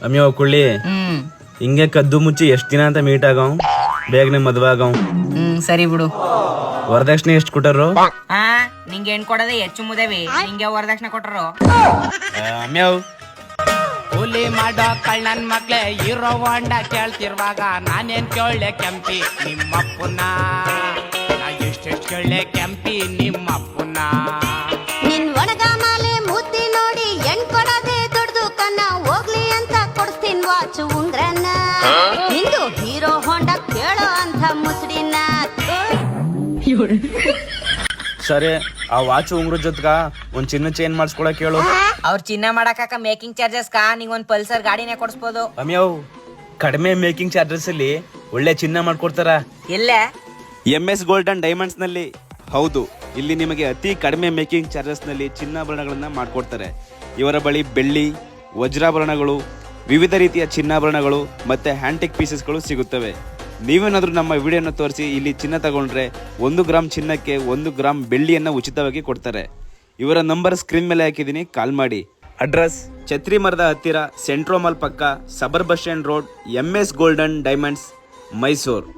ಅಮ್ಯೋ ಕುಳ್ಳಿ ಹಿಂಗೆ ಕದ್ದು ಮುಚ್ಚಿ ಎಷ್ಟ್ ದಿನ ಅಂತ ಮೀಟ್ ಆಗವ್ ಬೇಗನೆ ಮದ್ವೆ ಆಗವ್. ಸರಿ ಬಿಡು. ವರದಕ್ಷಿಣೆ ಎಷ್ಟು ಕೊಟ್ಟರು? ನಿಂಗೆ ಹೆಣ್ ಕೊಡೋದೇ ಹೆಚ್ಚು ಮುದೇವಿ, ನಿಂಗೆ ವರದಕ್ಷಿಣೆ ಕೊಟ್ಟರು. ಅಮ್ಯಾವ್ ಕೂಲಿ ಮಾಡೋ ಕಳ್ಳನ್ ಮಕ್ಳೆ ಇರೋ ಹೊಂಡ ಕೇಳ್ತಿರುವಾಗ ನಾನೇನ್ ಕೇಳೆ ಕೆಂಪಿ ನಿಮ್ಮಪ್ಪನ, ನಾ ಎಷ್ಟೆಷ್ಟು ಕೇಳೆ ಕೆಂಪಿ ನಿಮ್ಮಪ್ಪನ. ನಿನ್ ಒಣಗ ಮಾಲೆ ಮುದ್ದಿ ನೋಡಿ ಹೆಣ್ ಕೊಡೋದೇ ದೊಡ್ಡದು ಕನ್ನ, ಹೋಗ್ಲಿ ಅಂತ ಕೊಡ್ತೀನಿ ವಾಚ್ ಉಂಗ್ರನ್ನ. ನಿಂದು ಹೀರೋ ಹೊಂಡ ಕೇಳೋ ಅಂತ ಮುಸ್ಡಿನ. ಸರಿ, ಆ ವಾಚ್ ಉಂಗ್ರ ಜೊತೆಗ ಒಂದ್ ಚಿನ್ನ ಚೇಂಜ್ ಮಾಡಿಸ್ಕೊಳಕ್ ಹೇಳು. ಅವ್ರ ಚಿನ್ನ ಮಾಡಾಕ ಮೇಕಿಂಗ್ ಚಾರ್ಜಸ್ ನಿಂಗ್ ಒಂದ್ ಪಲ್ಸರ್ ಗಾಡಿನೇ ಕೊಡ್ಸ್ಬೋದು. ಅಮ್ಯಾವ್ ಕಡಿಮೆ ಮೇಕಿಂಗ್ ಚಾರ್ಜಸ್ ಅಲ್ಲಿ ಒಳ್ಳೆ ಚಿನ್ನ ಮಾಡ್ಕೊಡ್ತಾರ. ಎಲ್ಲ MS ಗೋಲ್ಡ್ ಅಂಡ್ ಡೈಮಂಡ್ಸ್ ನಲ್ಲಿ. ಹೌದು, ಇಲ್ಲಿ ನಿಮಗೆ ಅತಿ ಕಡಿಮೆ ಮೇಕಿಂಗ್ ಚಾರ್ಜಸ್ ನಲ್ಲಿ ಚಿನ್ನಾಭರಣಗಳನ್ನ ಮಾಡ್ಕೊಡ್ತಾರೆ. ಇವರ ಬಳಿ ಬೆಳ್ಳಿ, ವಜ್ರಾಭರಣಗಳು, ವಿವಿಧ ರೀತಿಯ ಚಿನ್ನಾಭರಣಗಳು ಮತ್ತೆ ಹ್ಯಾಂಟಿಕ್ ಪೀಸಸ್ಗಳು ಸಿಗುತ್ತವೆ. ನೀವೇನಾದ್ರೂ ನಮ್ಮ ವಿಡಿಯೋನ ತೋರಿಸಿ ಇಲ್ಲಿ ಚಿನ್ನ ತಗೊಂಡ್ರೆ 1 ಗ್ರಾಮ್ ಚಿನ್ನಕ್ಕೆ 1 ಗ್ರಾಮ್ ಬೆಳ್ಳಿಯನ್ನ ಉಚಿತವಾಗಿ ಕೊಡ್ತಾರೆ. ಇವರ ನಂಬರ್ ಸ್ಕ್ರೀನ್ ಮೇಲೆ ಹಾಕಿದ್ದೀನಿ, ಕಾಲ್ ಮಾಡಿ. ಅಡ್ರೆಸ್ ಛತ್ರಿ ಮರದ ಹತ್ತಿರ, ಸೆಂಟ್ರೋ ಮಾಲ್ ಪಕ್ಕ, suburb bus stand road, MS gold and diamonds, Mysuru.